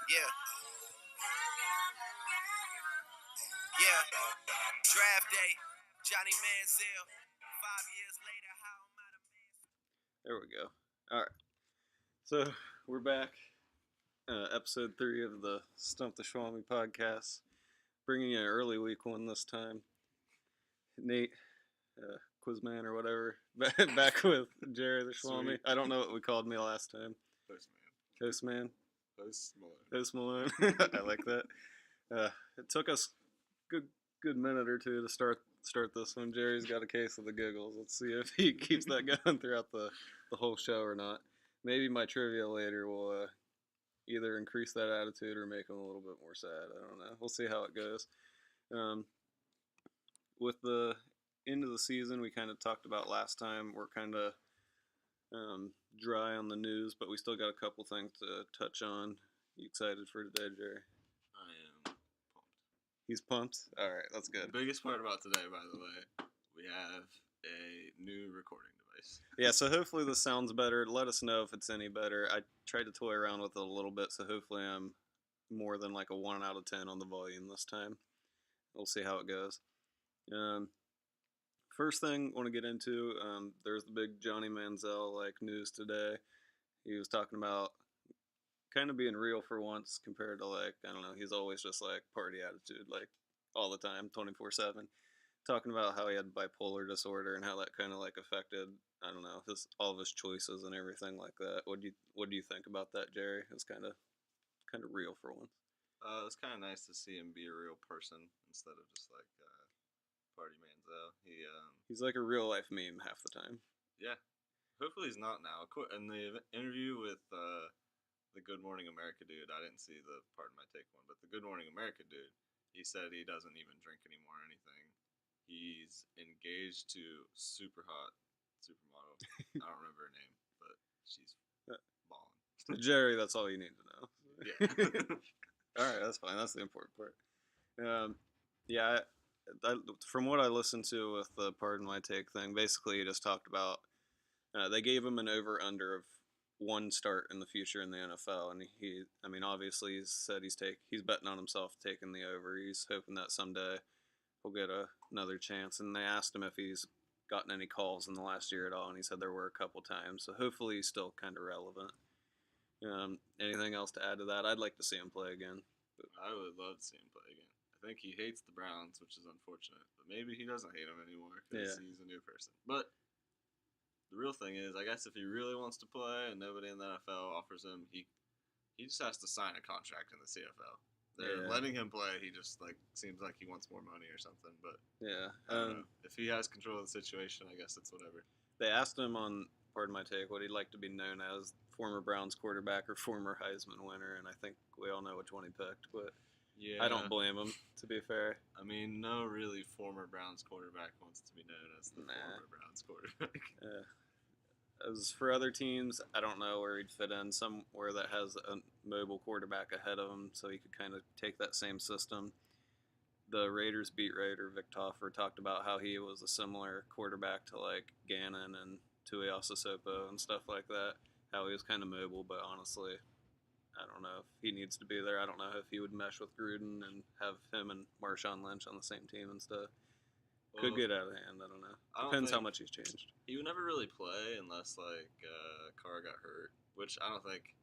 Yeah. Yeah. Draft day. Johnny Manziel. 5 years later, how am I the man? There we go. All right. So we're back. Episode 3 of the Stump The Schwammy podcast. Bringing you an early week one this time. Nate, Quizman or whatever, back with Jerry the Schwammy. Sweet. I don't know what we called me last time. Postman. Postman. Post Malone. Post Malone. I like that. It took us good minute or two to start this one. Jerry's got a case of the giggles. Let's see if he keeps that going throughout the whole show or not. Maybe my trivia later will either increase that attitude or make him a little bit more sad. I don't know. We'll see how it goes. With the end of the season, we kind of talked about last time. We're kind of dry on the news, but we still got a couple things to touch on. You excited for today, Jerry? I am pumped. He's pumped? All right, that's good. The biggest part about today, by the way, we have a new recording device. Yeah, so hopefully this sounds better. Let us know if it's any better. I tried to toy around with it a little bit, so hopefully I'm more than like a 1 out of 10 on the volume this time. We'll see how it goes. First thing I want to get into, there's the big Johnny Manziel news today. He was talking about kind of being real for once compared to I don't know, he's always just party attitude all the time, 24/7. Talking about how he had bipolar disorder and how that kind of affected, I don't know, all of his choices and everything like that. What do you think about that, Jerry? It's kind of real for once. It's kind of nice to see him be a real person instead of just Party Manziel. He's like a real life meme half the time. Yeah. Hopefully he's not now. In the interview with the Good Morning America dude, I didn't see the Pardon My Take one, but the Good Morning America dude, he said he doesn't even drink anymore or anything. He's engaged to super hot supermodel. I don't remember her name, but she's balling. Jerry, that's all you need to know. Yeah. All right, that's fine. That's the important part. Yeah, from what I listened to with the Pardon My Take thing, basically he just talked about they gave him an over-under of one start in the future in the NFL, and obviously he said he's betting on himself taking the over. He's hoping that someday he'll get another chance, and they asked him if he's gotten any calls in the last year at all, and he said there were a couple times, so hopefully he's still kind of relevant. Anything else to add to that? I'd like to see him play again. I would love to see him play again. I think he hates the Browns, which is unfortunate, but maybe he doesn't hate them anymore because he's a new person. But the real thing is, I guess if he really wants to play and nobody in the NFL offers him, he just has to sign a contract in the CFL. They're letting him play. He just seems like he wants more money or something. But yeah, I don't know. If he has control of the situation, I guess it's whatever. They asked him on Pardon My Take what he'd like to be known as, former Browns quarterback or former Heisman winner, and I think we all know which one he picked. But yeah, I don't blame him, to be fair. I mean, no really former Browns quarterback wants to be known as the former Browns quarterback. As for other teams, I don't know where he'd fit in. Somewhere that has a mobile quarterback ahead of him, so he could kind of take that same system. The Raiders beat writer Vic Toffer talked about how he was a similar quarterback to Gannon and Tuiasosopo and stuff like that. How he was kind of mobile, but honestly, I don't know if he needs to be there. I don't know if he would mesh with Gruden and have him and Marshawn Lynch on the same team and stuff. Could get out of hand. I don't know. Depends how much he's changed. He would never really play unless Carr got hurt, which I don't think.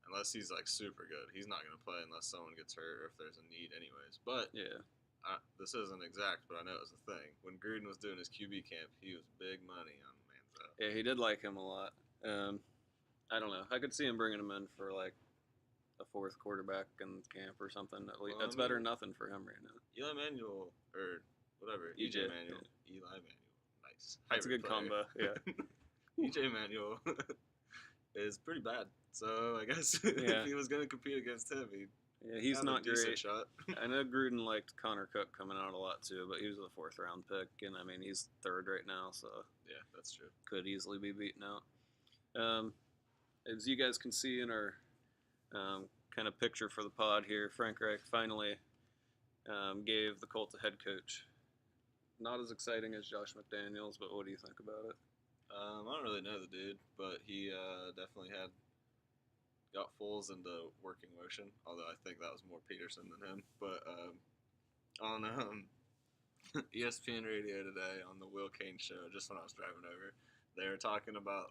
Unless he's super good, he's not going to play unless someone gets hurt or if there's a need, anyways. But yeah, this isn't exact, but I know it was a thing. When Gruden was doing his QB camp, he was big money on Manziel. Yeah, he did like him a lot. I don't know. I could see him bringing him in for a fourth quarterback in camp or something. At least that's better than nothing for him right now. Eli Manuel or whatever. EJ Manuel. Yeah. Eli Manuel. Nice. That's a good combo. Yeah. EJ Manuel is pretty bad. So I guess if he was going to compete against him, he's not a decent great. Shot. I know Gruden liked Connor Cook coming out a lot too, but he was a 4th round pick, and he's 3rd right now, so yeah, that's true. Could easily be beaten out. As you guys can see in our kind of picture for the pod here, Frank Reich finally gave the Colts a head coach. Not as exciting as Josh McDaniels, but what do you think about it? I don't really know the dude, but he definitely had got Foles into working motion. Although I think that was more Peterson than him. But on ESPN radio today on the Will Kane show, just when I was driving over, they were talking about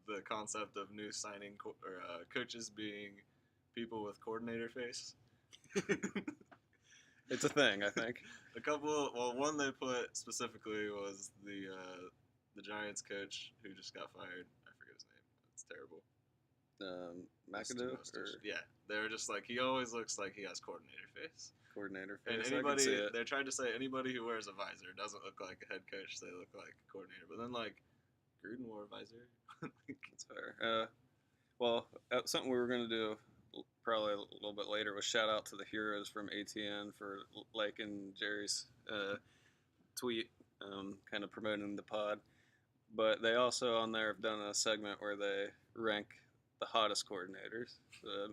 the concept of new signing coaches being people with coordinator face. It's a thing, I think. One they put specifically was the Giants coach who just got fired. I forget his name. It's terrible. McAdoo? Yeah, they were just like, he always looks like he has coordinator face. Coordinator face. And anybody, they tried to say anybody who wears a visor doesn't look like a head coach. They look like a coordinator. But then like Gruden wore a visor. That's fair. Well, something we were going to do probably a little bit later was shout out to the heroes from ATN for liking Jerry's tweet, kind of promoting the pod. But they also on there have done a segment where they rank the hottest coordinators.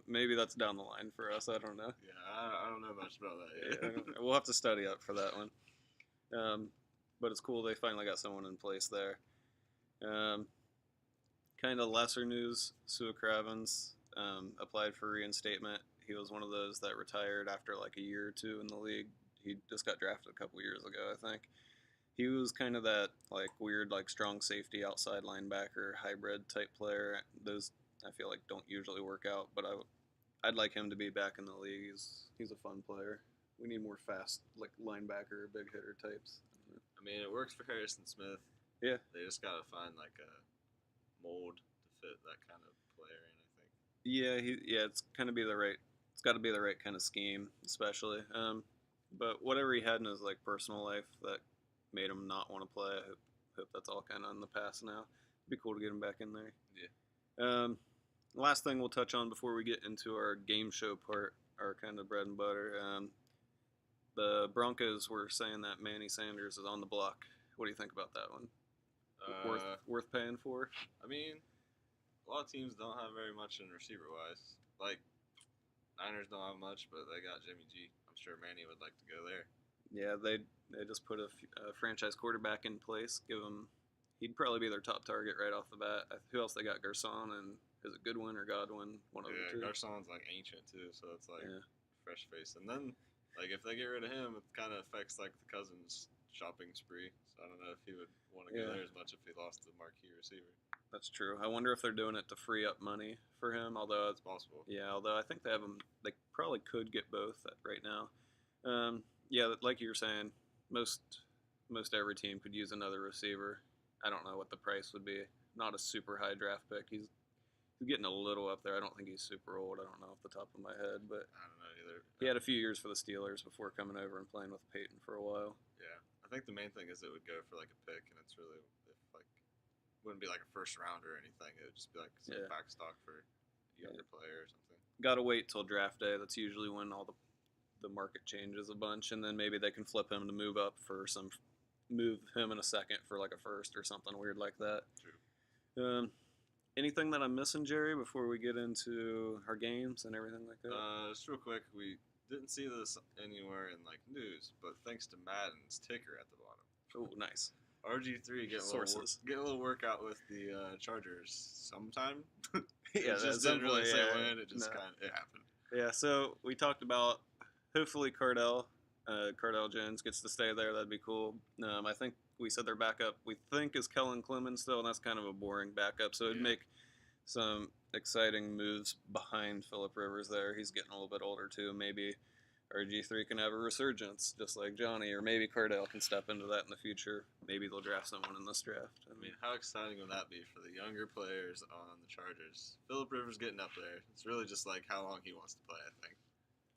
Maybe that's down the line for us. I don't know. Yeah, I don't know much about that yet. Yeah, we'll have to study up for that one. But it's cool they finally got someone in place there. Kind of lesser news, Cravens applied for reinstatement. He was one of those that retired after like a year or two in the league. He just got drafted a couple years ago, I think. He was kind of that like weird like strong safety outside linebacker hybrid type player. Those I feel like don't usually work out, but I'd like him to be back in the league. He's a fun player. We need more fast like linebacker, big hitter types. I mean, it works for Harrison Smith. Yeah. They just gotta find like a mold to fit that kind of player in, I think. Yeah, it's kind of be the right. It's got to be the right kind of scheme, especially. But whatever he had in his like personal life that made him not want to play, I hope that's all kind of in the past now. It'd be cool to get him back in there. Yeah. Last thing we'll touch on before we get into our game show part, our kind of bread and butter. The Broncos were saying that Manny Sanders is on the block. What do you think about that one? Worth paying for? I mean, a lot of teams don't have very much in receiver-wise. Like, Niners don't have much, but they got Jimmy G. I'm sure Manny would like to go there. Yeah, they just put a franchise quarterback in place. He'd probably be their top target right off the bat. Who else they got? Garcon and is it Goodwin or Godwin? One of the two. Garcon's like ancient too, so it's like fresh face. And then like if they get rid of him, it kind of affects like the Cousins shopping spree. So I don't know if he would want to go there as much if he lost the marquee receiver. That's true. I wonder if they're doing it to free up money for him. Although it's possible. Yeah, although I think they have him. They probably could get both right now. Yeah, like you were saying, most every team could use another receiver. I don't know what the price would be. Not a super high draft pick. He's getting a little up there. I don't think he's super old. I don't know off the top of my head, but I don't know either. He had a few years for the Steelers before coming over and playing with Peyton for a while. Yeah, I think the main thing is it would go for like a pick, and it's really wouldn't be like a first round or anything. It would just be like some back stock for a younger player or something. Got to wait till draft day. That's usually when all the market changes a bunch, and then maybe they can flip him to move up for move him in a second for like a first or something weird like that. True. Anything that I'm missing, Jerry, before we get into our games and everything like that? Just real quick, we didn't see this anywhere in like news, but thanks to Madden's ticker at the bottom. Oh, nice. RG3 get a little workout with the Chargers sometime. Yeah, it just didn't really say when. It just it happened. Yeah, so we talked about hopefully Cardell Jones gets to stay there. That'd be cool. I think we said their backup we think is Kellen Clemens still, and that's kind of a boring backup. So it'd make some exciting moves behind Phillip Rivers there. He's getting a little bit older too. Maybe RG3 can have a resurgence just like Johnny, or maybe Cardell can step into that in the future. Maybe they'll draft someone in this draft. I mean, how exciting would that be for the younger players on the Chargers? Phillip Rivers getting up there. It's really just like how long he wants to play, I think.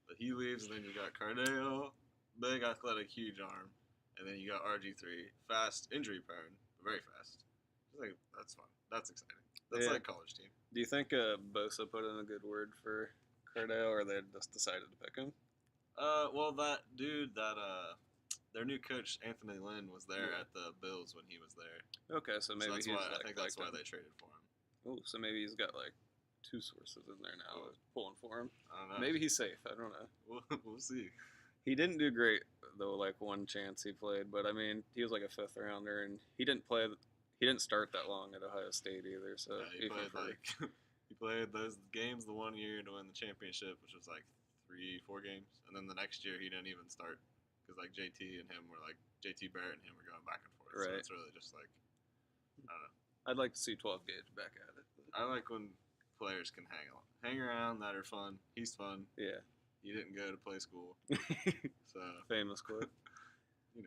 But he leaves, and then you got Cardell, big, athletic, huge arm. And then you got RG3, fast, injury prone, but very fast. Like, that's fun. That's exciting. That's like college team. Do you think Bosa put in a good word for Cardell, or they just decided to pick him? Well, that dude, their new coach, Anthony Lynn, was there at the Bills when he was there. Okay, so maybe I think that's why they traded for him. Oh, so maybe he's got like two sources in there now pulling for him. I don't know. Maybe he's safe. I don't know. We'll see. He didn't do great though. Like one chance he played, but I mean, he was like a fifth rounder, and he didn't play. He didn't start that long at Ohio State either. So he played those games the one year to win the championship, which was like 3-4 games, and then the next year he didn't even start because like JT Barrett and him were going back and forth. Right. So it's really just like, I don't know. I'd like to see 12 Gauge back at it. I like when players can hang around that are fun. He's fun. Yeah. He didn't go to play school, so Famous quote. you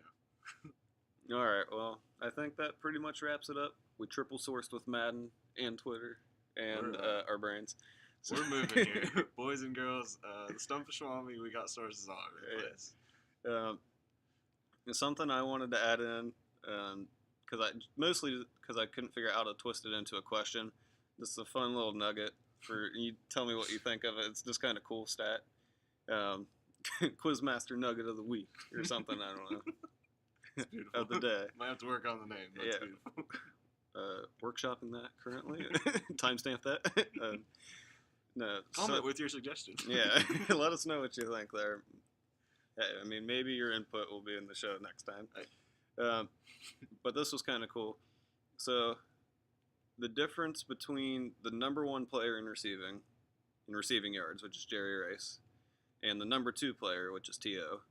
know. All right. Well, I think that pretty much wraps it up. We triple sourced with Madden and Twitter and our brains. So We're moving here, boys and girls. The Stump The Schwammy, we got sources all over the place. Something I wanted to add in, mostly because I couldn't figure out how to twist it into a question. This is a fun little nugget for you. Tell me what you think of it. It's just kind of cool stat. Quizmaster Nugget of the Week or something. I don't know. It's beautiful. Of the day. Might have to work on the name. That's beautiful. Workshopping that currently. Timestamp that. No. Comment with your suggestions. Yeah. Let us know what you think there. Hey, I mean, maybe your input will be in the show next time. Right. But this was kind of cool. So, the difference between the number one player in receiving yards, which is Jerry Rice, and the number two player, which is T.O.,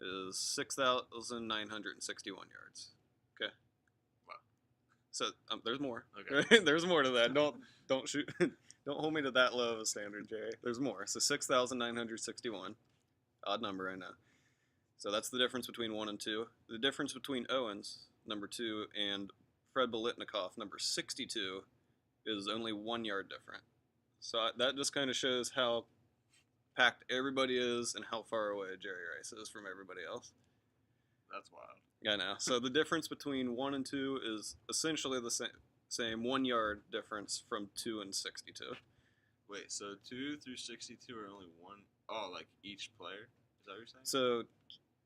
is 6,961 yards. Okay. Wow. So there's more. Okay. There's more to that. Don't shoot. Don't hold me to that low of a standard, Jerry. There's more. So 6,961. Odd number, I know. So that's the difference between 1 and 2. The difference between Owens, number 2, and Fred Biletnikoff, number 62, is only 1 yard different. So that just kind of shows how packed everybody is and how far away Jerry Rice is from everybody else. That's wild. I know. So the difference between 1 and 2 is essentially the same 1 yard difference from 2 and 62. Wait, so 2 through 62 are only one? Oh, like each player? Is that what you're saying? So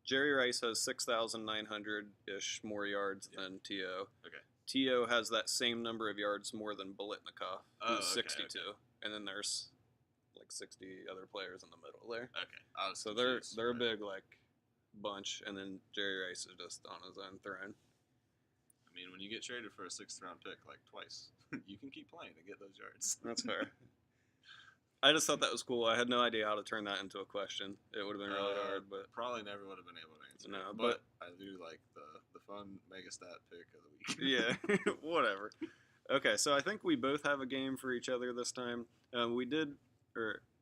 Jerry Rice has 6,900-ish more yards than T.O. Okay. T.O. has that same number of yards more than Biletnikoff, who's 62. Okay. And then there's like 60 other players in the middle there. Okay. I was So confused, they're a but- big bunch, and then Jerry Rice is just on his own throne. I mean, when you get traded for a 6th round pick like twice, you can keep playing and get those yards. That's fair. I just thought that was cool. I had no idea how to turn that into a question. It would have been really hard, but Probably never would have been able to answer. No, it, but I do like the fun megastat pick of the week. yeah, whatever. Okay, so I think we both have a game for each other this time. We did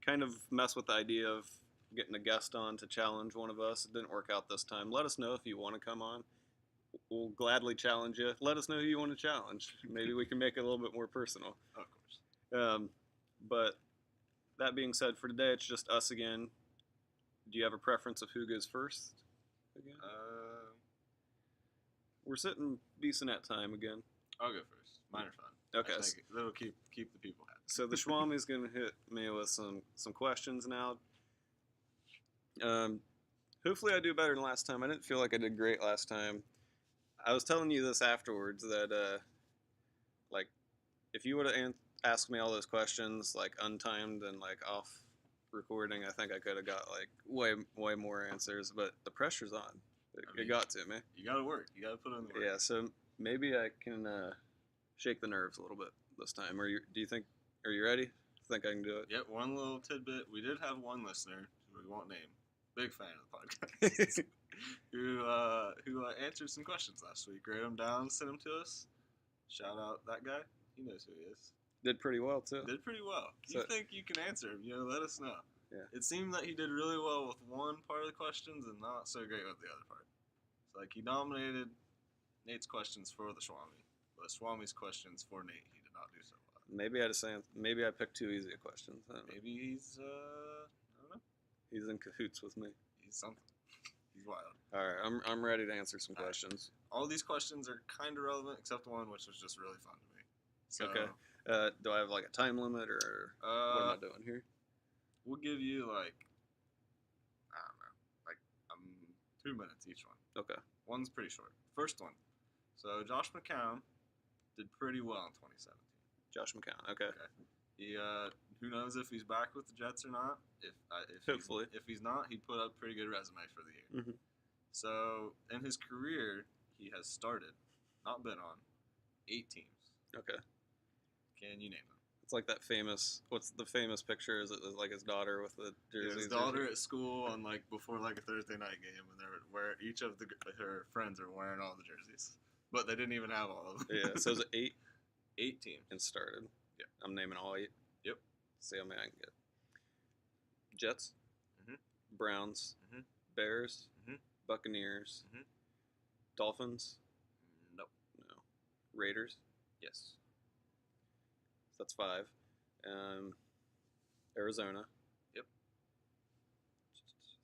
kind of mess with the idea of getting a guest on to challenge one of us. It didn't work out this time. Let us know if you want to come on. We'll gladly challenge you. Let us know who you want to challenge. Maybe we can make it a little bit more personal. Of course. But that being said, for today, it's just us again. Do you have a preference of who goes first? Again? We're sitting decent at time again. I'll go first. Mine are fun. Okay. I think that'll keep the people happy. So the Schwammy's going to hit me with some questions now. Hopefully I do better than last time. I didn't feel like I did great last time. I was telling you this afterwards that, if you would have asked me all those questions, untimed and, off recording, I think I could have got, way more answers. But the pressure's on. It got to me. You got to work. You got to put in the work. Yeah, so maybe I can shake the nerves a little bit this time. Are you ready? Think I can do it? Yep, one little tidbit. We did have one listener, who we won't name, big fan of the podcast, who answered some questions last week. Wrote them down, sent them to us. Shout out that guy. He knows who he is. Did pretty well, too. Did pretty well. So, You think you can answer him, let us know. Yeah. It seemed that he did really well with one part of the questions and not so great with the other part. So, he nominated Nate's questions for the Schwammy, but Schwammy's questions for Nate, he did not do so well. Maybe I picked too easy questions. Maybe he's, I don't know. He's in cahoots with me. He's something. He's wild. All right, I'm ready to answer some questions. All these questions are kind of relevant, except one which was just really fun to me. So, Okay. Do I have a time limit or what am I doing here? We'll give you I don't know, 2 minutes each one. Okay. One's pretty short. First one. So Josh McCown did pretty well in 2017. Josh McCown. Okay. He who knows if he's back with the Jets or not? If Hopefully. if he's not, he put up a pretty good resume for the year. Mm-hmm. So in his career, he has started, not been on, 8 teams. Okay. Can you name them? It's like that famous. What's the famous picture? Is it like his daughter with the jersey? His daughter at school on like before like a Thursday night game, and they're where each of her friends are wearing all the jerseys, but they didn't even have all of them. Yeah. So it was 8 teams and started. Yep. I'm naming all 8. Yep. See how many I can get. Jets. Mhm. Browns. Mhm. Bears. Mhm. Buccaneers. Mhm. Dolphins. Nope. No. Raiders. Yes. That's 5. Arizona. Yep.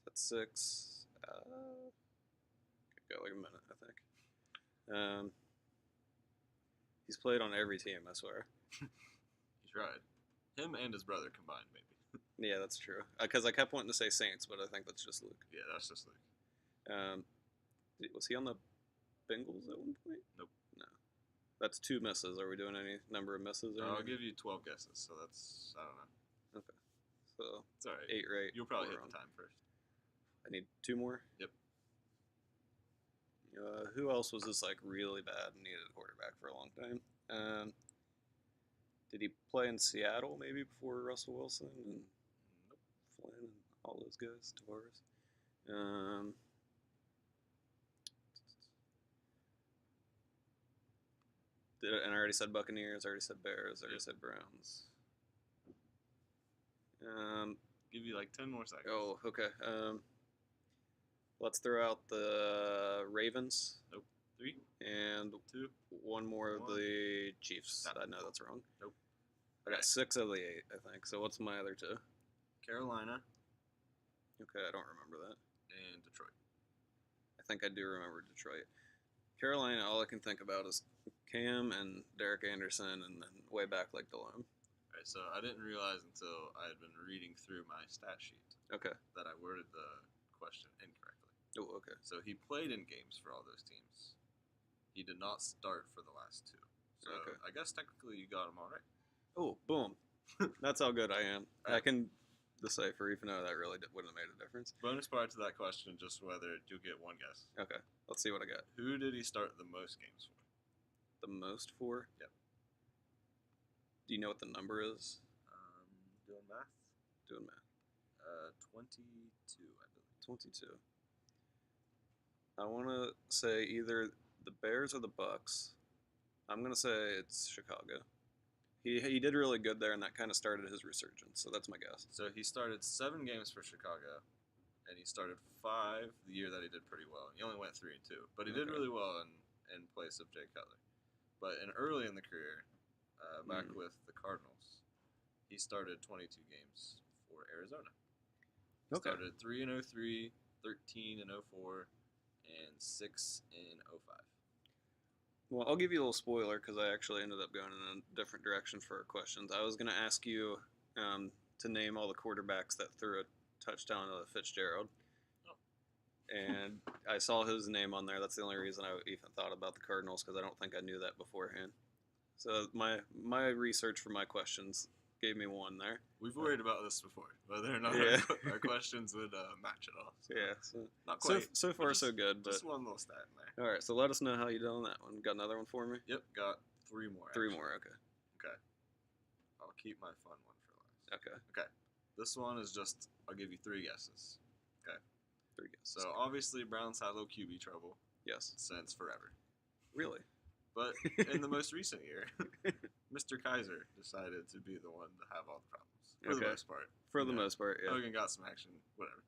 That's 6. Could go like a minute, I think. He's played on every team, I swear. He tried. Him and his brother combined, maybe. Yeah, that's true. Because I kept wanting to say Saints, but I think that's just Luke. Yeah, that's just Luke. Was he on the Bengals at one point? Nope. No. That's 2 misses. Are we doing any number of misses? Or I'll anything? give you 12 guesses, so that's, I don't know. Okay. So It's all right. 8 right. You'll probably 4 hit wrong. the time first. I need 2 more. Yep. Who else was this like really bad and needed a quarterback for a long time? Did he play in Seattle maybe before Russell Wilson and Nope. Flynn and all those guys? Tavares. And I already said Buccaneers. I already said Bears. I already said Browns. Give you like 10 more seconds. Oh, okay. Let's throw out the Ravens. Nope. 3, And 2. one more of 1. the Chiefs. Stop. I know that's wrong. Nope. I got Okay. 6 of the 8, I think. So what's my other 2? Carolina Okay, I don't remember that. and Detroit. I think I do remember Detroit. Carolina, all I can think about is Cam and Derek Anderson, and then way back like DeLome. Alright, so I didn't realize until I had been reading through my stat sheet Okay. that I worded the question incorrectly. Oh, okay. So he played in games for all those teams. He did not start for the last 2. So Okay. I guess technically you got him all right. Oh, boom. That's how good I am. All right. I can decipher, even though that really wouldn't have made a difference. Bonus part to that question, just whether you'll get one guess. Okay, let's see what I got. Who did he start the most games for? The most for? Yep. Do you know what the number is? Doing math? Doing math. 22, I believe. 22. I want to say either the Bears or the Bucks. I'm going to say it's Chicago. He did really good there, and that kind of started his resurgence. So that's my guess. So he started 7 games for Chicago, and he started 5 the year that he did pretty well. He only went 3-2, but he did Okay. really well in place of Jay Cutler. But early in the career, back with the Cardinals, he started 22 games for Arizona. He Okay. started 3-03, 13-04, and 6-05. Well, I'll give you a little spoiler because I actually ended up going in a different direction for our questions. I was going to ask you to name all the quarterbacks that threw a touchdown to Fitzgerald. Oh. And I saw his name on there. That's the only reason I even thought about the Cardinals, because I don't think I knew that beforehand. So my research for my questions gave me one there. We've worried about this before, whether or not Yeah. our questions would match at all. So Yeah. So, not quite. so far, but so good. But Just one little stat in there. all right. So let us know how you did on that one. Got another one for me? Yep, got 3 more. 3 actually. more. Okay. Okay. I'll keep my fun one for last. Okay. This one is just, I'll give you 3 guesses. 3 guesses. So obviously Browns had a little QB trouble yes. since forever. Really? But in the most recent year, Mr. Kaiser decided to be the one to have all the problems. For the Okay. most part. For You the know, most part, yeah. Hogan got some action, whatever.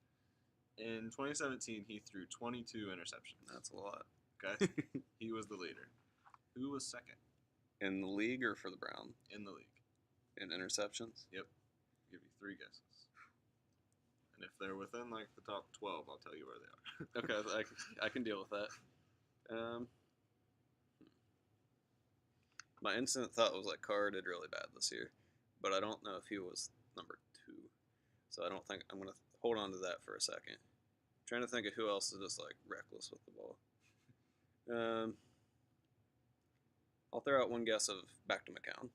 In 2017, he threw 22 interceptions. That's a lot. Okay? He was the leader. Who was second In the league or for the Browns? in the league? In interceptions? Yep. Give you 3 guesses. And if they're within like the top 12, I'll tell you where they are. Okay, I can deal with that. My instant thought was like Carr did really bad this year, but I don't know if he was number 2. So I don't think I'm gonna hold on to that for a second. I'm trying to think of who else is just like reckless with the ball. I'll throw out one guess of back to McCown.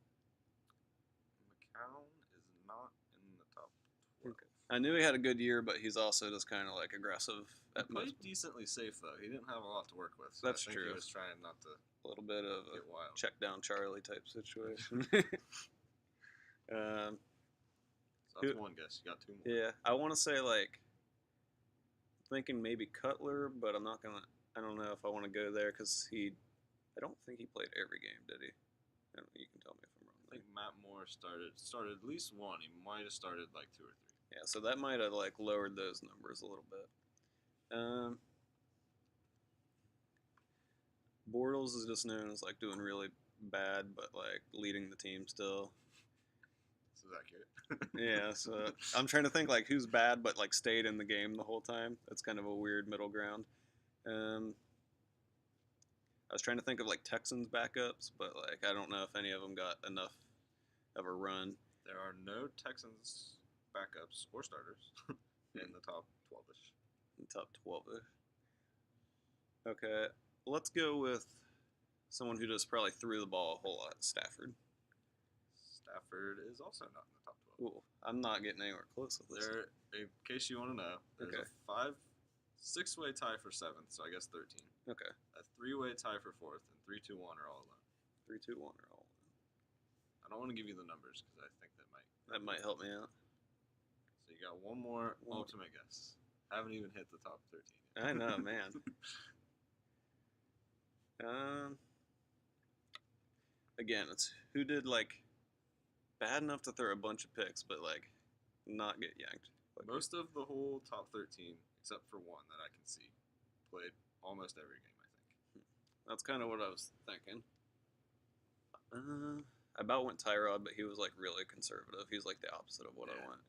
McCown is not in the top 12. Okay. I knew he had a good year, but he's also just kind of like aggressive He at most. played decently safe though. He didn't have a lot to work with. So That's I think true. He was trying not to A little bit of a get wild. check down Charlie type situation. So that's one guess. You got two more. Yeah, I want to say like thinking maybe Cutler, but I'm not gonna. I don't know if I want to go there because I don't think he played every game, did he? I don't, you can tell me if I'm wrong. I think Matt Moore started at least one. He might have started like 2 or 3. Yeah, so that might have like lowered those numbers a little bit. Bortles is just known as like doing really bad, but like leading the team still. This is accurate. Yeah, so I'm trying to think like who's bad but like stayed in the game the whole time. That's kind of a weird middle ground. I was trying to think of like Texans backups, but like I don't know if any of them got enough of a run. There are no Texans backups or starters in the top 12ish. Top 12ish. Okay, let's go with someone who just probably threw the ball a whole lot. Stafford. Stafford is also not in the top 12. Ooh, I'm not getting anywhere close with this. In case you want to know, there's a 6-way tie for 7th, so I guess 13. Okay. A 3-way tie for 4th, and 3, 2, 1 are all alone. 3, 2, 1 are all alone. I don't want to give you the numbers because I think that might help me out. So you got one more ultimate guess. Haven't even hit the top 13 yet. I know, man. Again, it's who did like bad enough to throw a bunch of picks, but like not get yanked. Like, most of the whole top 13, except for one that I can see, played almost every game, I think. That's kind of what I was thinking. I about went Tyrod, but he was like really conservative. He was like the opposite of what I want.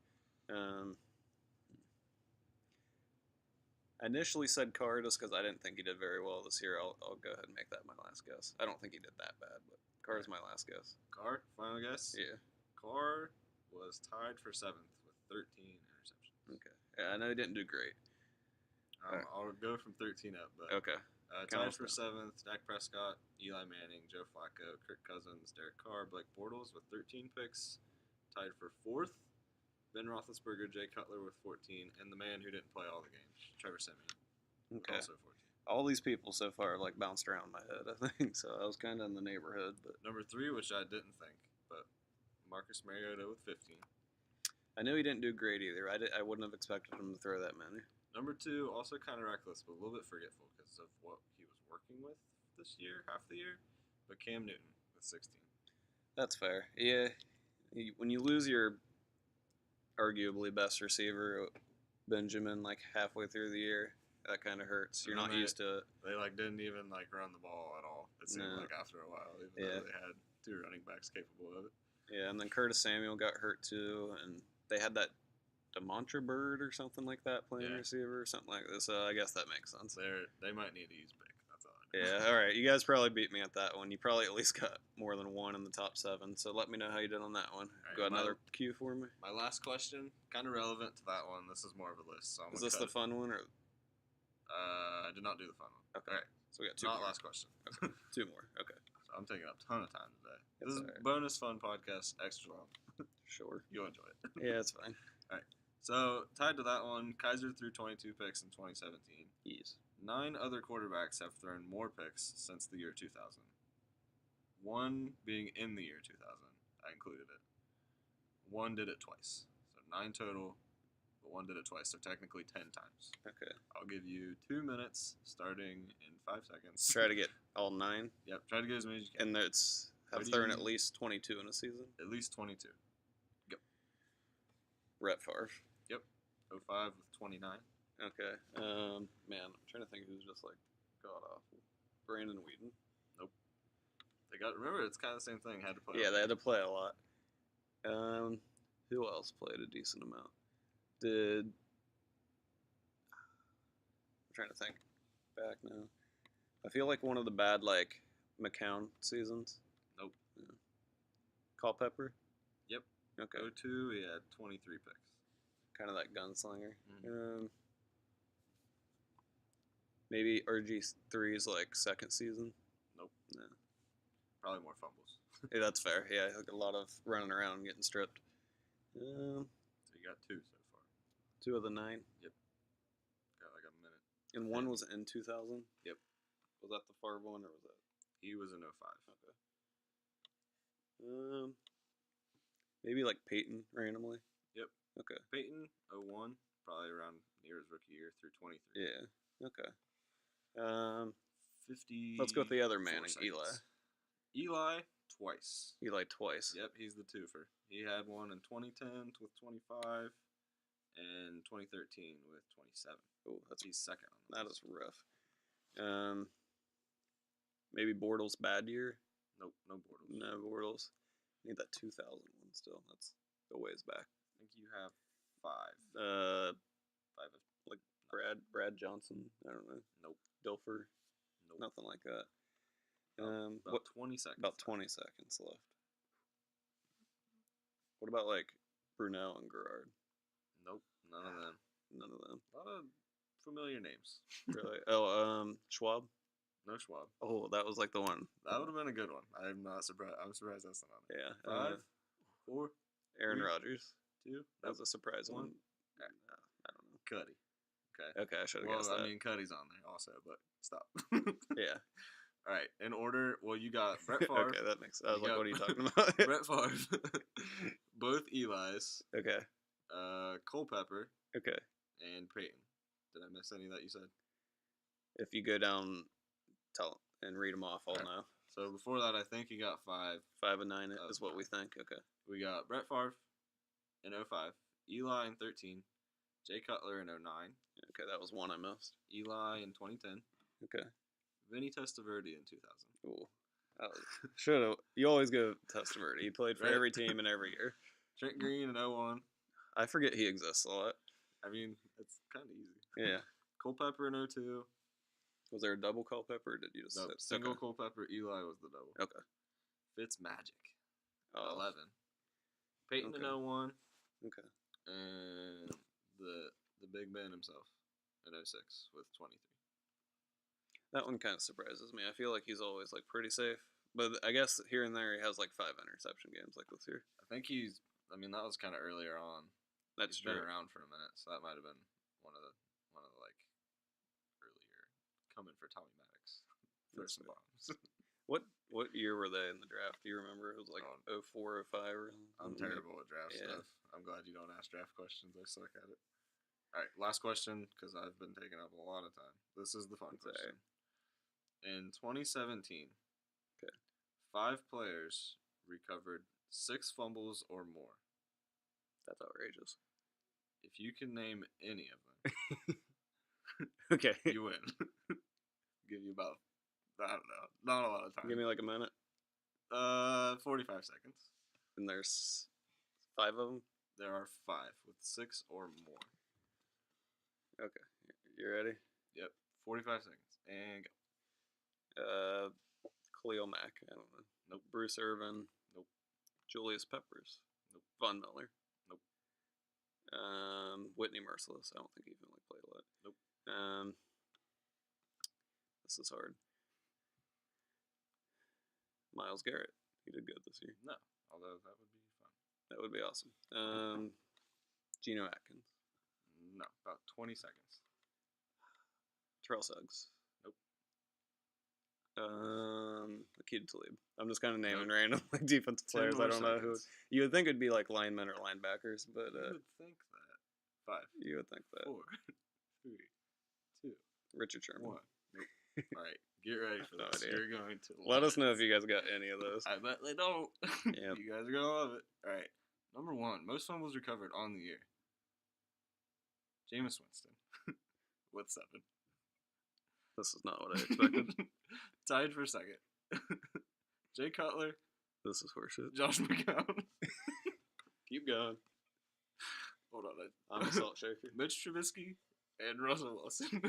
I initially said Carr just because I didn't think he did very well this year. I'll go ahead and make that my last guess. I don't think he did that bad, but Carr's my last guess. Carr, final guess? Yeah. Carr was tied for 7th with 13 interceptions. Okay. Yeah, I know he didn't do great. I'll go from 13 up, but okay. Tied for 7th, Dak Prescott, Eli Manning, Joe Flacco, Kirk Cousins, Derek Carr, Blake Bortles with 13 picks. Tied for 4th, Ben Roethlisberger, Jay Cutler with 14, and the man who didn't play all the games, Trevor Siemian, Okay. also 14. All these people so far like bounced around my head, I think. So I was kind of in the neighborhood. But number 3, which I didn't think, but Marcus Mariota with 15. I knew he didn't do great either. I wouldn't have expected him to throw that many. Number 2, also kind of reckless, but a little bit forgetful because of what he was working with this year, half the year. But Cam Newton with 16. That's fair. Yeah, when you lose your arguably best receiver, Benjamin, like halfway through the year, that kind of hurts. You're not used to it. They didn't even run the ball at all. It seemed like after a while, even though they had 2 running backs capable of it. Yeah, and then Curtis Samuel got hurt too, and they had that Demontre Bird or something like that playing receiver or something like this. So I guess that makes sense. They might need to use Bick. That's all. Yeah, all right. You guys probably beat me at that one. You probably at least got more than one in the top 7. So let me know how you did on that one. Right, got another cue for me? My last question, kind of relevant to that one. This is more of a list. So is this the fun one? Or? I did not do the fun one. Okay. All right. So we got 2 not more. last question. Okay. 2 more. Okay. So I'm taking up a ton of time today. It's this is bonus fun podcast, extra long. Sure. You'll enjoy it. Yeah, it's fine. All right. So, tied to that one, Kaiser threw 22 picks in 2017. Yes. 9 other quarterbacks have thrown more picks since the year 2000. 1 being in the year 2000. I included it. 1 did it twice. So 9 total, but 1 did it twice. So technically 10 times. Okay. I'll give you 2 minutes starting in 5 seconds. Try to get all 9. Yep. Try to get as many as you can. And it's have thrown at least 22 in a season. At least 22. Yep. Brett Favre. Yep. 05 with 29. Okay. Man, I'm trying to think who's just like god awful. Brandon Whedon. Nope. Remember, it's kind of the same thing. Had to play. Yeah, they had to play a lot. Who else played a decent amount? I'm trying to think back now. I feel like one of the bad like McCown seasons. Nope. Yeah. Culpepper. Yep. Okay. 02, he had 23 picks. Kind of that gunslinger. Mm-hmm. Maybe RG3's like second season. Nope. No. Probably more fumbles. Yeah, that's fair. Yeah, like a lot of running around and getting stripped. So you got 2 so far. 2 of the 9. Yep. Got like a minute. And 1 was in 2000. Yep. Was that the Favre one or was that? He was in 05. Okay. Maybe like Peyton randomly. Yep. Okay. Peyton 01, probably around near his rookie year through 23. Yeah. Okay. 50. Let's go with the other Manning, Eli. Eli twice. Eli twice. Yep, he's the twofer. He had one in 2010 with 25 and 2013 with 27. Oh, He's second on that list. is rough. Maybe Bortles bad year. Nope, no Bortles. No Bortles. Need that 2000 one still. That's a ways back. I think you have 5. 5 of Like Brad Johnson. I don't know. Nope. Dilfer. Nope. Nothing like that. About 20 seconds. About 20 seconds left. What about like Brunel and Gerard? Nope, none of them. None of them. A lot of familiar names. Really? Oh, Schwab. No Schwab. Oh, that was like the one. That would have been a good one. I'm not surprised. I'm surprised that's not on it. Yeah. 5, 4, Aaron 3, Rodgers. 2. That was a surprise one. Okay. I don't know. Cuddy. Okay. Okay, I should have guessed that. I mean, Cuddy's on there also, but stop. Yeah. All right. In order, well, you got Brett Favre. Okay, that makes sense. I was You like, got what are you talking about? Brett Favre. Both Eli's. Okay. Culpepper. Okay. And Peyton. Did I miss any that you said? If you go down, tell and read them off, I'll know. So before that, I think you got 5. 5 and 9 is what we think. Okay. We got Brett Favre in 05, Eli in 13, Jay Cutler in 09, Okay, that was one I missed. Eli in 2010, Okay. Vinny Testaverde in 2000. Ooh. Should have. You always go Testaverde. He played for Right. every team and every year. Trent Green in 01. I forget he exists a lot. I mean, it's kind of easy. Yeah. Culpepper in 02. Was there a double Culpepper or did you just No, say single okay. Culpepper. Eli was the double. Okay. Fitzmagic. Oh. 11. Peyton in Okay. 01. Okay. And the Big Ben himself in 06 with 23. That one kind of surprises me. I feel like he's always like pretty safe, but I guess here and there he has like 5 interception games like this year. I think that was kind of earlier on. That's He's true. been around for a minute, so that might have been one of the like earlier coming for Tommy Maddox for That's some fair. bombs. What year were they in the draft? Do you remember? It was like 04, 05 or something. I'm terrible at draft Yeah. stuff. I'm glad you don't ask draft questions. I suck at it. All right, last question because I've been taking up a lot of time. This is the fun That's question. In 2017, Okay. 5 players recovered 6 fumbles or more. That's outrageous. If you can name any of them, Okay. you win. Give you about, I don't know, not a lot of time. Give me like a minute. 45 seconds. And there's 5 of them. There are 5 with 6 or more. Okay. You ready? Yep. 45 seconds. And go. Khalil Mack. I don't know. Nope. Bruce Irvin. Nope. Julius Peppers. Nope. Von Miller. Nope. Whitney Merciless. I don't think he even like played a lot. Nope. This is hard. Myles Garrett. He did good this year. No. Although that would be fun. That would be awesome. Geno Atkins. No. About 20 seconds. Terrell Suggs. Nope. Akeem Talib. I'm just kind of naming Nope. random like defensive 10 players. I more don't know who. seconds. You would think it'd be like linemen or linebackers, but You would think that. 5, you would think that. 4, 3, 2, Richard Sherman. 1. Nope. All right. Get ready for No this. idea. You're going to Let love us know it. if you guys got any of those. I bet they don't. Yep. You guys are going to love it. All right. Number 1. Most fumbles recovered on the year. Jameis Winston. With 7. This is not what I expected. Tied for second. Jay Cutler. This is horseshit. Josh McCown. Keep going. Hold on. I'm a salt shaker. Mitch Trubisky and Russell Wilson.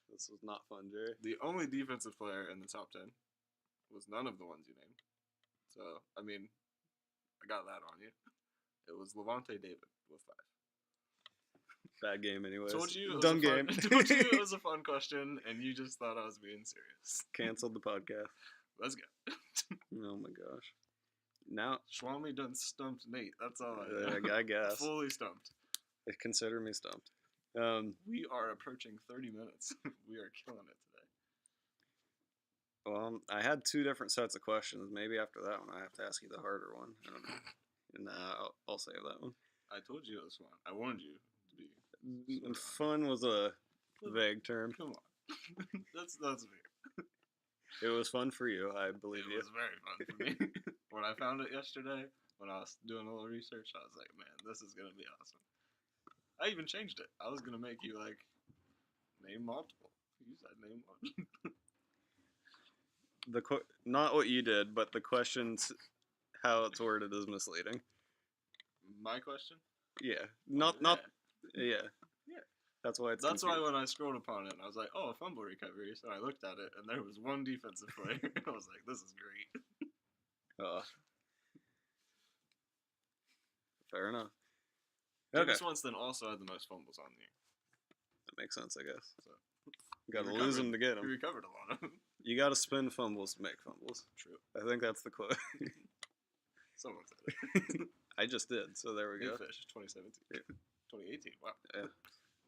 This was not fun, Jerry. The only defensive player in the top 10 was none of the ones you named. So, I mean, I got that on you. It was Levante David with 5. Bad game, anyways. Told you it was Dumb a fun, game. told you it was a fun question, and you just thought I was being serious. Canceled the podcast. Let's go. Oh my gosh. Now, Schwammy done stumped Nate. That's all I know. I guess. Fully stumped. Consider me stumped. We are approaching 30 minutes. We are killing it today. Well, I had 2 different sets of questions. Maybe after that one, I have to ask you the harder one. I don't know. Nah, I'll save that one. I told you it was fun. I warned you to be. Fun was a vague term. Come on. that's fair. It was fun for you, I believe you. It was very fun for me. When I found it yesterday, when I was doing a little research, I was like, man, this is going to be awesome. I even changed it. I was going to make you, like, name multiple. You said name one. Not what you did, but the questions, how it's worded is misleading. My question? Yeah. Yeah. That's why it's That's confusing. why when I scrolled upon it, I was like, oh, a fumble recovery. So I looked at it, and there was one defensive player. I was like, this is great. Fair enough. Jameis Winston also had the most fumbles on the year. That makes sense, I guess. So you got to lose them to get them. He recovered a lot of them. You got to spin fumbles to make fumbles. True. I think that's the quote. Someone said it. I just did, so there we go. Fish, 2017. Yeah. 2018, wow. Yeah.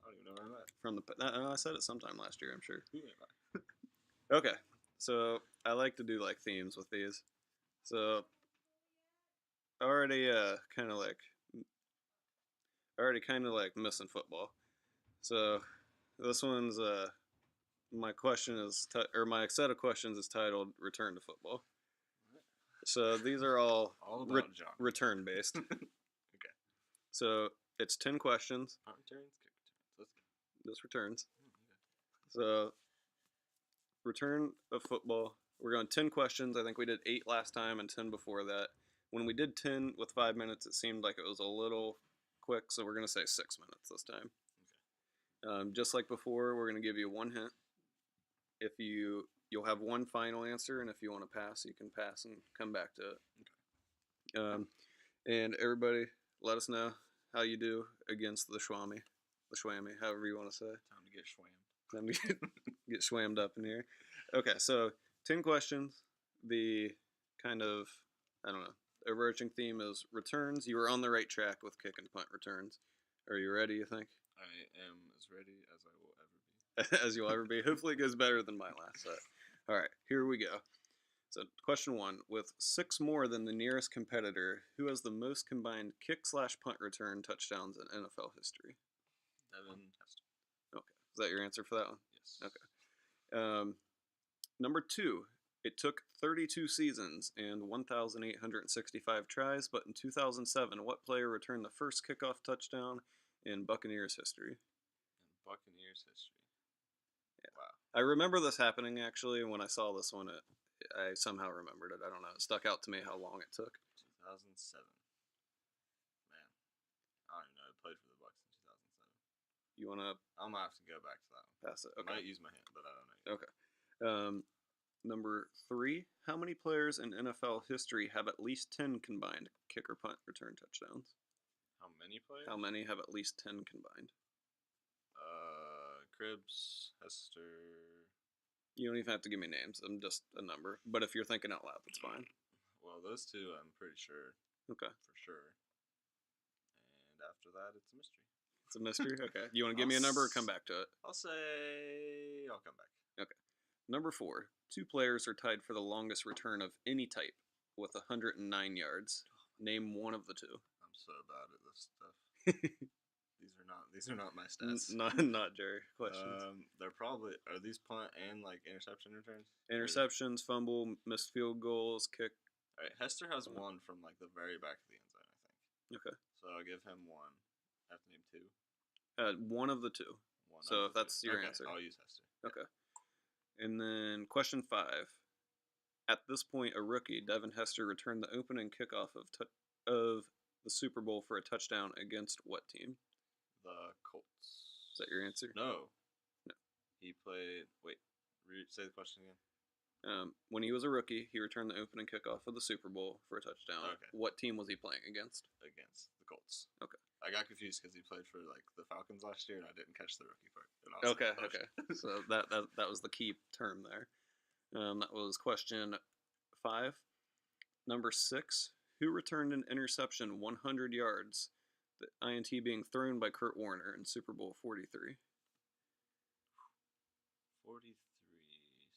I don't even know where I'm at. From I said it sometime last year, I'm sure. Who am I? Okay, so I like to do like themes with these. So already kind of like missing football. So this one's my question is my set of questions is titled "Return to Football." So these are all about John. Return based. Okay. So it's 10 questions. Punt returns, kick returns. Let's go. Just returns. Okay. So return of football. We're going 10 questions. I think we did 8 last time and 10 before that. When we did 10 with 5 minutes, it seemed like it was a little quick, so we're going to say 6 minutes this time. Okay. Just like before, we're going to give you one hint. If you'll have one final answer, and if you want to pass, you can pass and come back to it. Okay. And everybody, let us know how you do against the Schwammy, however you want to say. Time to get schwammed. Time to get schwammed up in here. Okay, so 10 questions. The kind of, I don't know, overarching theme is returns. You are on the right track with kick and punt returns. Are you ready, you think? I am as ready as I will ever be. As you'll ever be. Hopefully it goes better than my last set. All right, here we go. So question 1. With 6 more than the nearest competitor, who has the most combined kick/punt return touchdowns in NFL history? Devin Hester. Okay. Is that your answer for that one? Yes. Okay. Number 2. It took 32 seasons and 1,865 tries, but in 2007, what player returned the first kickoff touchdown in Buccaneers history? In Buccaneers history. Yeah. Wow. I remember this happening, actually, when I saw this one. I somehow remembered it. I don't know. It stuck out to me how long it took. 2007. Man. I don't even know. I played for the Bucs in 2007. You want to... I'm going to have to go back to that one. Pass it. Okay. I might use my hand, but I don't know. Okay. Number 3, how many players in NFL history have at least 10 combined kick or punt return touchdowns? How many players? How many have at least 10 combined? Cribs, Hester. You don't even have to give me names. I'm just a number. But if you're thinking out loud, that's fine. Well, those two, I'm pretty sure. Okay. For sure. And after that, it's a mystery. It's a mystery? Okay. You want to give me a number or come back to it? I'll come back. Okay. Number 4. 2 players are tied for the longest return of any type with 109 yards. Name one of the 2. I'm so bad at this stuff. These are not my stats. Not Jerry. Questions. They're probably, are these punt and like interception returns? Interceptions, fumble, missed field goals, kick. All right, Hester has one from like the very back of the end zone, I think. Okay. So I'll give him one. I have to name 2. One of the 2. So if that's your answer. I'll use Hester. Okay. And then question 5. At this point, a rookie, Devin Hester, returned the opening kickoff of the Super Bowl for a touchdown against what team? The Colts. Is that your answer? No. No. He played. Wait. Say the question again. When he was a rookie, he returned the opening kickoff of the Super Bowl for a touchdown. Okay. What team was he playing against? Against the Colts. Okay. I got confused because he played for like the Falcons last year, and I didn't catch the rookie part. Okay. Okay. So that was the key term there. That was question 5. Number 6. Who returned an interception 100 yards? The INT being thrown by Kurt Warner in Super Bowl 43. 43.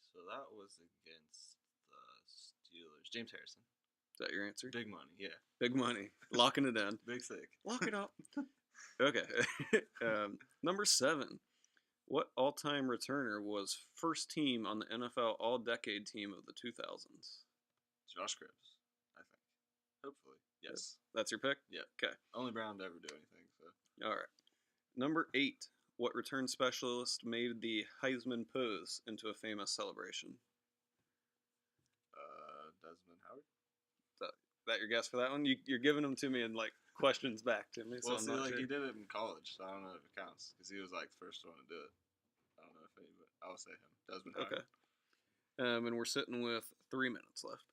So that was against the Steelers. James Harrison. Is that your answer? Big money, yeah. Big money. Locking it in. Big thick. Lock it up. Okay. Number 7. What all-time returner was first team on the NFL All-Decade Team of the 2000s? Josh Cribbs, I think. Hopefully. Yes. That's your pick? Yeah. Okay. Only Brown to ever do anything, so. All right. Number 8. What return specialist made the Heisman pose into a famous celebration? Desmond Howard? That your guess for that one? You're giving them to me in like questions back to me. So Well, I'm see, not like sure. he did it in college, so I don't know if it counts because he was like the first one to do it. I don't know if anybody. I'll say him, Desmond Howard. Okay. And we're sitting with 3 minutes left.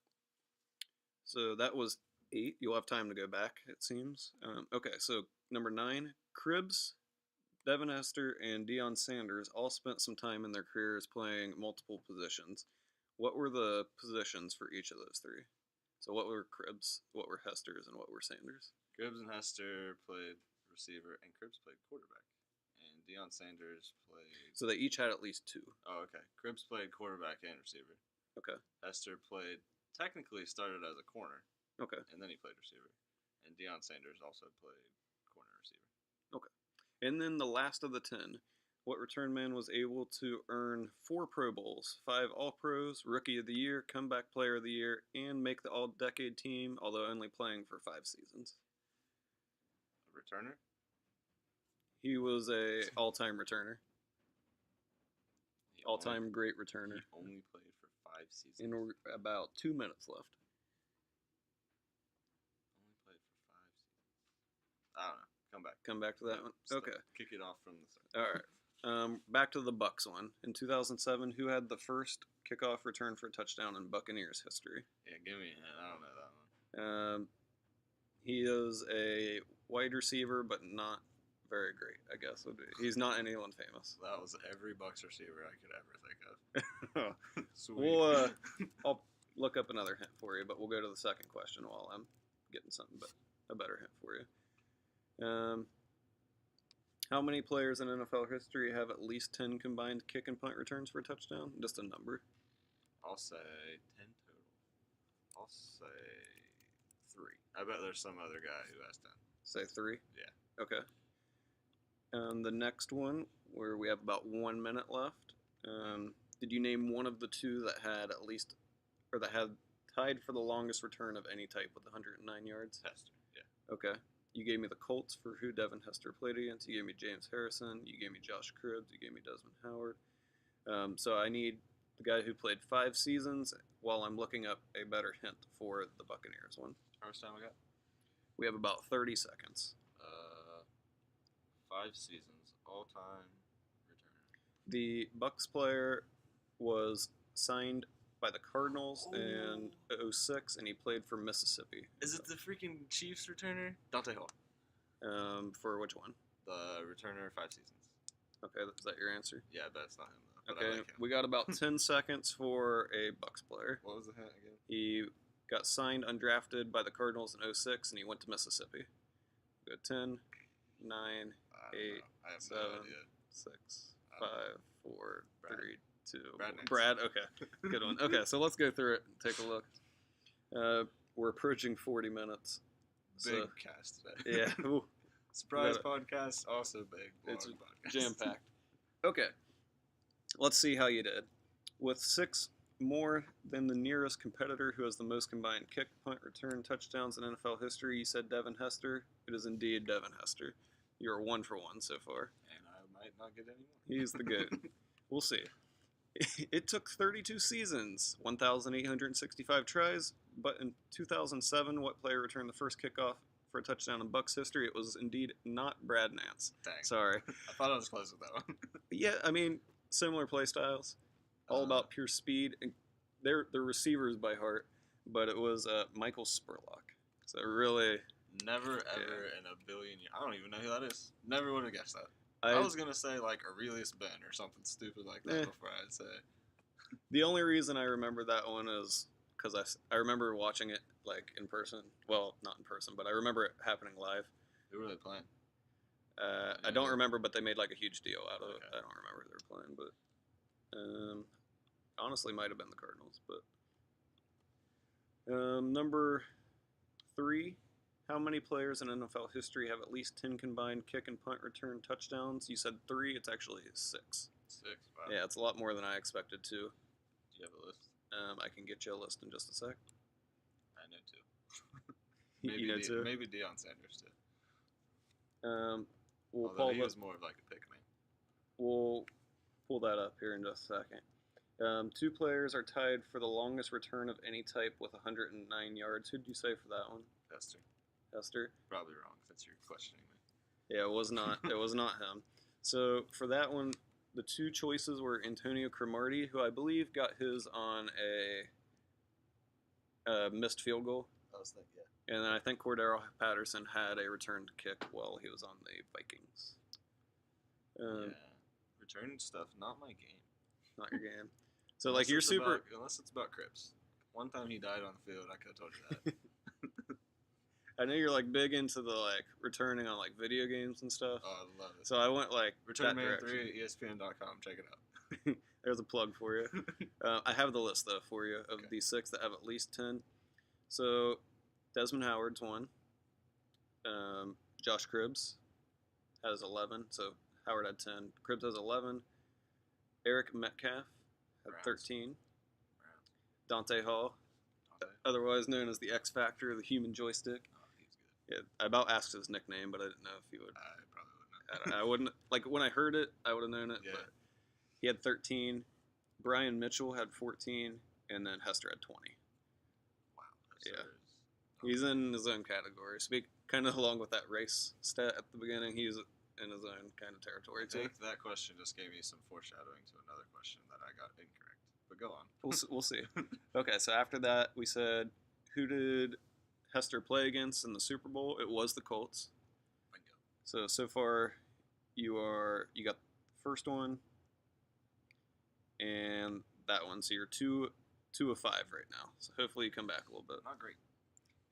So that was 8. You'll have time to go back, it seems. Okay, so number 9, Cribbs, Devin Hester, and Deion Sanders all spent some time in their careers playing multiple positions. What were the positions for each of those 3? So what were Cribbs, what were Hester's, and what were Sanders? Cribbs and Hester played receiver, and Cribbs played quarterback. And Deion Sanders played. So they each had at least 2. Oh, okay. Cribbs played quarterback and receiver. Okay. Hester technically started as a corner. Okay. And then he played receiver. And Deion Sanders also played corner receiver. Okay. And then the last of the 10. What return man was able to earn 4 Pro Bowls, 5 All-Pros, Rookie of the Year, Comeback Player of the Year, and make the All-Decade Team, although only playing for 5 seasons? A returner? He was a all-time returner. All-time great returner. He only played for 5 seasons. And we're about 2 minutes left. Only played for 5 seasons. I don't know. Come back to that one? Okay. Kick it off from the start. All right. Back to the Bucs one. In 2007, who had the first kickoff return for a touchdown in Buccaneers history? Yeah, give me a hint. I don't know that one. He is a wide receiver, but not very great, I guess. He's not anyone famous. That was every Bucs receiver I could ever think of. Sweet. We'll, I'll look up another hint for you, but we'll go to the second question while I'm getting something, but a better hint for you. How many players in NFL history have at least 10 combined kick and punt returns for a touchdown? Just a number. I'll say 10 total. I'll say 3. I bet there's some other guy who has 10. Say 3? Yeah. Okay. The next one, where we have about 1 minute left. Did you name one of the 2 that had at least, or that had tied for the longest return of any type with 109 yards? Hester, yeah. Okay. You gave me the Colts for who Devin Hester played against. You gave me James Harrison. You gave me Josh Cribbs. You gave me Desmond Howard. So I need the guy who played 5 seasons while I'm looking up a better hint for the Buccaneers one. How much time we got? We have about 30 seconds. 5 seasons, all-time returner. The Bucs player was signed by the Cardinals in 2006, and he played for Mississippi. Is it the freaking Chiefs returner? Dante Hall. For which one? The returner 5 seasons. Okay, is that your answer? Yeah, but it's not him though. But Okay, I like him. we got about 10 seconds for a Bucs player. What was the hint again? He got signed undrafted by the Cardinals in 2006, and he went to Mississippi. Go 10, 9, 8, I have 7, no idea. 6, 5, 4, 3, 2. Brad Nance. Brad, okay. Good one. Okay, so let's go through it and take a look. We're approaching 40 minutes. Big So, cast today. yeah. Ooh, Surprise We podcast, also big. It's long podcast. jam-packed. Okay. Let's see how you did. With 6 more than the nearest competitor who has the most combined kick, punt, return, touchdowns in NFL history, you said Devin Hester. It is indeed Devin Hester. You're 1 for 1 so far. And I might not get any more. He's the GOAT. We'll see. It took 32 seasons, 1,865 tries, but in 2007, what player returned the first kickoff for a touchdown in Bucs history? It was indeed not Brad Nance. Dang. Sorry. I thought I was close with that one. Yeah, I mean, similar play styles, all about pure speed. And they're receivers by heart, but it was Michael Spurlock. So really, Never, ever in a billion years. I don't even know who that is. Never would have guessed that. I was going to say, like, Aurelius Ben or something stupid like that before I'd say. The only reason I remember that one is because I remember watching it, like, in person. Well, not in person, but I remember it happening live. Who were they playing? I don't remember, but they made, like, a huge deal out of it. Okay. I don't remember who they were playing, but... honestly, might have been the Cardinals, but... Number 3. How many players in NFL history have at least 10 combined kick and punt return touchdowns? You said 3. It's actually 6. 6. Wow. Yeah, it's a lot more than I expected to. Do you have a list? I can get you a list in just a sec. I know too. Maybe You know too? Maybe Deion Sanders too. We'll Although he was more of like a pick man. We'll pull that up here in just a second. 2 players are tied for the longest return of any type with 109 yards. Who did you say for that one? Hester. Probably wrong since you're questioning me. Yeah, it was not. It was not him. So for that one, the 2 choices were Antonio Cromartie, who I believe got his on a missed field goal, I was thinking, yeah. and then I think Cordero Patterson had a returned kick while he was on the Vikings. Yeah. Return stuff, not my game. Not your game. So like you're super. Unless it's about Cripps. One time he died on the field, I could have told you that. I know you're like big into the like returning on like video games and stuff. Oh, I love it. So I went like Return that Man direction. 3 at ESPN.com. Check it out. There's a plug for you. I have the list though for you of Okay. these 6 that have at least 10. So Desmond Howard's 1. Josh Cribbs has 11. So Howard had 10. Cribbs has 11. Eric Metcalf had Browns. 13. Browns. Dante Hall, otherwise known as the X Factor, the human joystick. Oh, he's good. Yeah, I about asked his nickname, but I didn't know if he would. I probably wouldn't know. I wouldn't like when I heard it. I would have known it. Yeah. But he had 13. Brian Mitchell had 14, and then Hester had 20. Wow. Yeah. He's in his own category. Speak kind of along with that race stat at the beginning. He's in his own kind of territory I too. think that question just gave me some foreshadowing to another question that I got incorrect. But go on. We'll see. Okay, so after that, we said, who did Hester play against in the Super Bowl? It was the Colts. Bingo. So far, you got the first one and that one. So you're 2 of 5 right now. So hopefully you come back a little bit. Not great.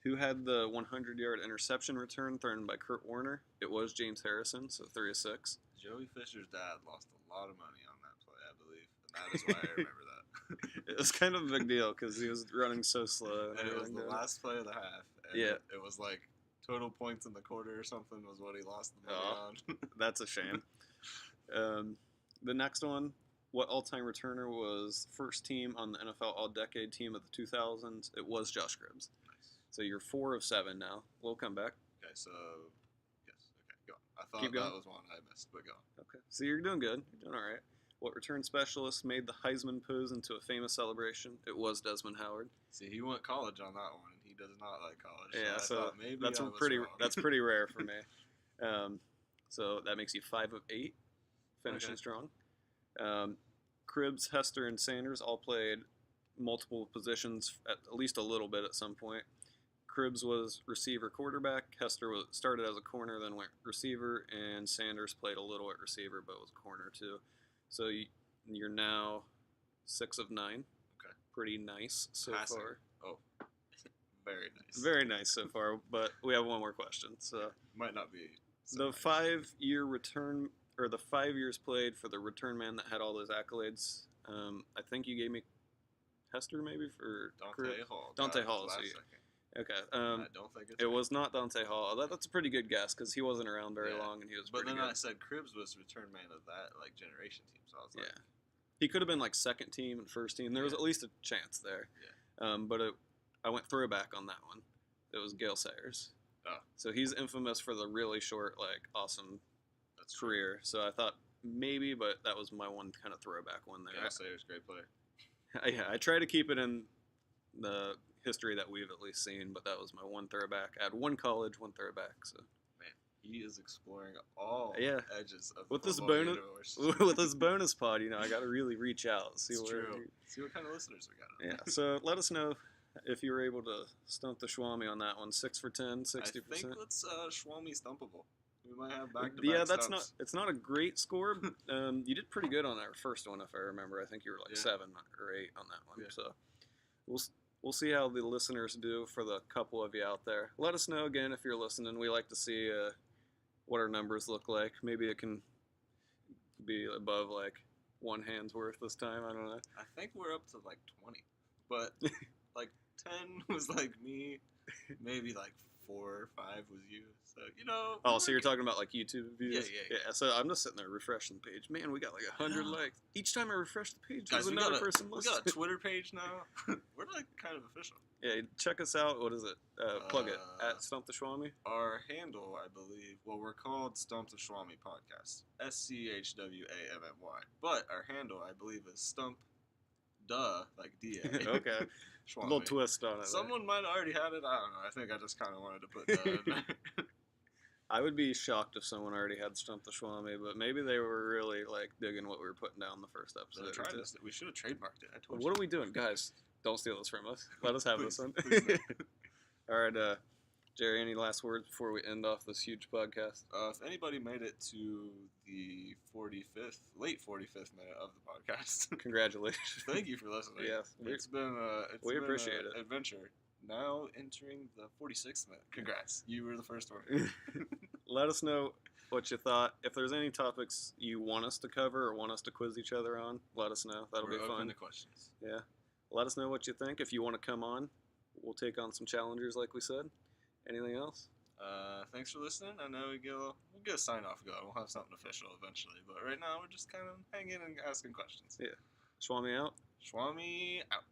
Who had the 100-yard interception return thrown by Kurt Warner? It was James Harrison, so 3 of 6. Joey Fisher's dad lost a lot of money on that play, I believe. And that is why I remember that. It was kind of a big deal because he was running so slow. And it was the everything. last play of the half. And Yeah. It was like total points in the quarter or something was what he lost the money on. That's a shame. The next one, what all-time returner was first team on the NFL All-Decade Team of the 2000s? It was Josh Cribbs. Nice. So you're 4 of 7 now. We'll come back. Okay, so yes. Okay, go on. I thought Keep going. that was one I missed, but go on. Okay. So you're doing good. You're doing all right. What return specialist made the Heisman pose into a famous celebration? It was Desmond Howard. See, he went college on that one, and he does not like college. Yeah, so I thought maybe that's I was pretty. wrong. That's pretty rare for me. So that makes you 5 of 8, finishing Okay. strong. Cribbs, Hester, and Sanders all played multiple positions at least a little bit at some point. Cribbs was receiver quarterback. Hester started as a corner, then went receiver, and Sanders played a little at receiver, but was corner too. So you're now 6 of 9. Okay. Pretty nice so Passing. far. Oh, very nice. Very nice so far, but we have one more question. So Might not be. So the nice. 5-year return, or the 5 years played for the return man that had all those accolades. I think you gave me Hester maybe for Dante Hall. Dante got Hall, last so you- second. Okay. I don't think it's It him. was not Dante Hall. That's a pretty good guess because he wasn't around very Yeah. long and he was But pretty then good. I said Cribbs was return man of that like generation team, so I was like, Yeah. He could have been like second team and first team. There was Yeah. at least a chance there. But I went throwback on that one. It was Gale Sayers. Oh. So he's infamous for the really short, like, awesome that's true. career. So I thought maybe, but that was my one kind of throwback one there. Gale Sayers, great player. Yeah, I try to keep it in the history that we've at least seen, but that was my one throwback. I had one college, one throwback. So Man, he is exploring all Yeah. edges of With the this football bonus- universe. with this bonus pod, I got to really reach out, see It's where. true. See what kind of listeners we got. Yeah. So let us know if you were able to stump the Schwammy on that one. 6 for 10, 60%. I think let's Schwammy stumpable. We might have back-to-back Yeah, that's stumps. not. It's not a great score. You did pretty good on our first one, if I remember. I think you were like Yeah. 7 or 8 on that one. Yeah. So we'll see how the listeners do for the couple of you out there. Let us know again if you're listening. We like to see what our numbers look like. Maybe it can be above like one hand's worth this time. I don't know. I think we're up to like 20, but like 10 was like me, maybe like 4 or 5 was you. So Oh, so you're talking about like YouTube views? Yeah. So I'm just sitting there refreshing the page. Man, we got like 100 likes. Each time I refresh the page, Guys, there's another person we listening. got a Twitter page now. We're like kind of official. Yeah, check us out. What is it? Plug it at Stump The Schwammy. Our handle, I believe, well, we're called Stump The Schwammy Podcast. SCHWAMMY. But our handle, I believe, is Stump Duh, like D-A. Okay. Schwammy. A little twist on it. Someone might have already had it. I don't know. I think I just kind of wanted to put Duh in there. I would be shocked if someone already had Stump The Schwammy, but maybe they were really like digging what we were putting down the first episode. We should have trademarked it. I told What you. are we doing, guys? Don't steal this from us. Let us have Please, this one. please no. All right, Jerry, any last words before we end off this huge podcast? If anybody made it to the late 45th minute of the podcast, Congratulations. thank you for listening. Yes, it's been we been appreciate an it. adventure. Now entering the 46th minute. Congrats, you were the first one. Let us know what you thought. If there's any topics you want us to cover or want us to quiz each other on, let us know. That'll We're be fun. open to questions. Yeah. Let us know what you think. If you want to come on, we'll take on some challengers like we said. Anything else? Thanks for listening. I know we'll get a sign off going. We'll have something official eventually, but right now we're just kind of hanging and asking questions. Yeah. Schwammy out. Schwammy out.